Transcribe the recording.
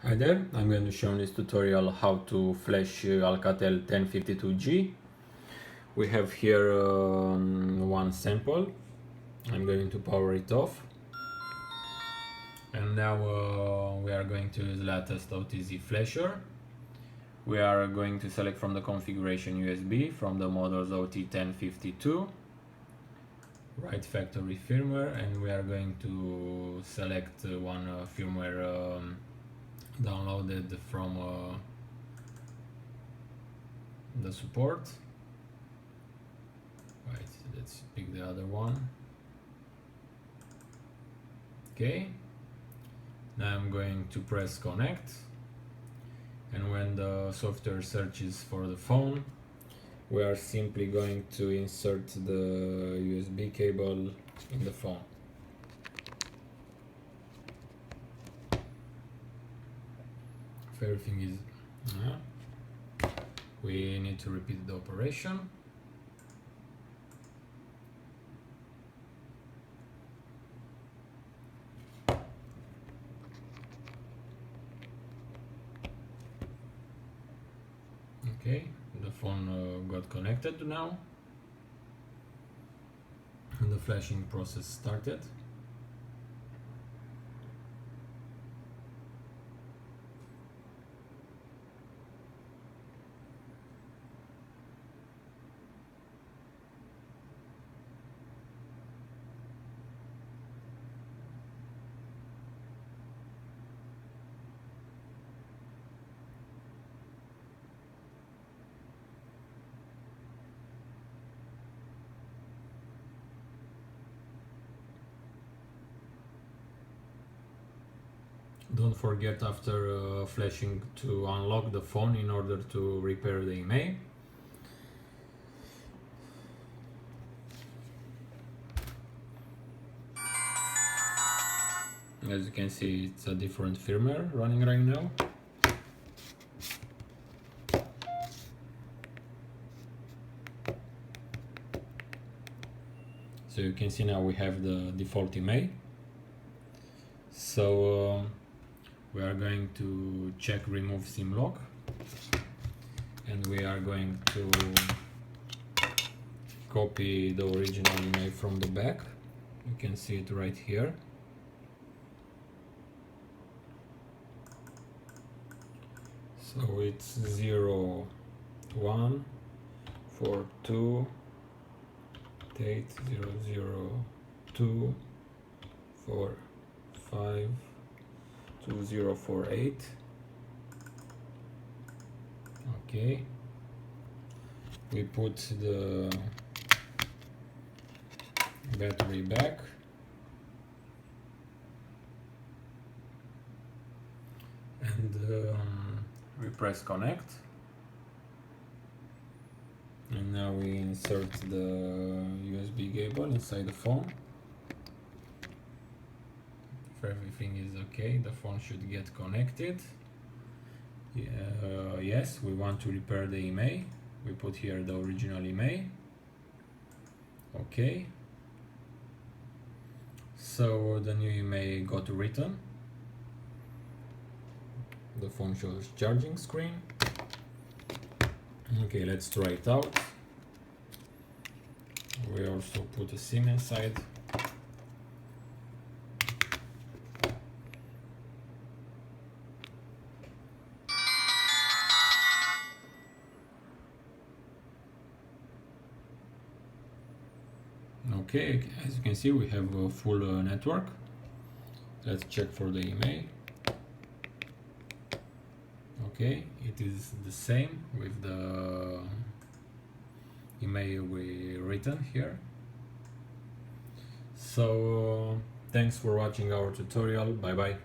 Hi there, I'm going to show in this tutorial how to flash Alcatel 1052G. We have here one sample. I'm going to power it off. And now we are going to use latest OTZ flasher. We are going to select from the configuration USB from the models OT-1052. Write factory firmware, and we are going to select one firmware downloaded from the support. Right, let's pick the other one. Okay, now I'm going to press connect, and when the software searches for the phone, we are simply going to insert the USB cable in the phone. If everything is we need to repeat the operation. Okay, the phone got connected now, and the flashing process started. Don't forget after flashing to unlock the phone in order to repair the Imei. As you can see, it's a different firmware running right now. So you can see now we have the default Imei. So we are going to check remove SIM lock, and we are going to copy the original Imei from the back. You can see it right here. So it's 0, 1, 4, 2, 8, 0, 0, 2, 4, 5, 2, 0, 4, 8. Okay, we put the battery back, and we press connect, and now we insert the USB cable inside the phone. If everything is okay, the phone should get connected. Yes, we want to repair the Imei. We put here the original Imei. Okay, so the new Imei got written. The phone shows charging screen. Okay, let's try it out. We also put a SIM inside. Okay, as you can see, we have a full network. Let's check for the Imei. Okay, it is the same with the Imei we written here. So thanks for watching our tutorial. Bye bye.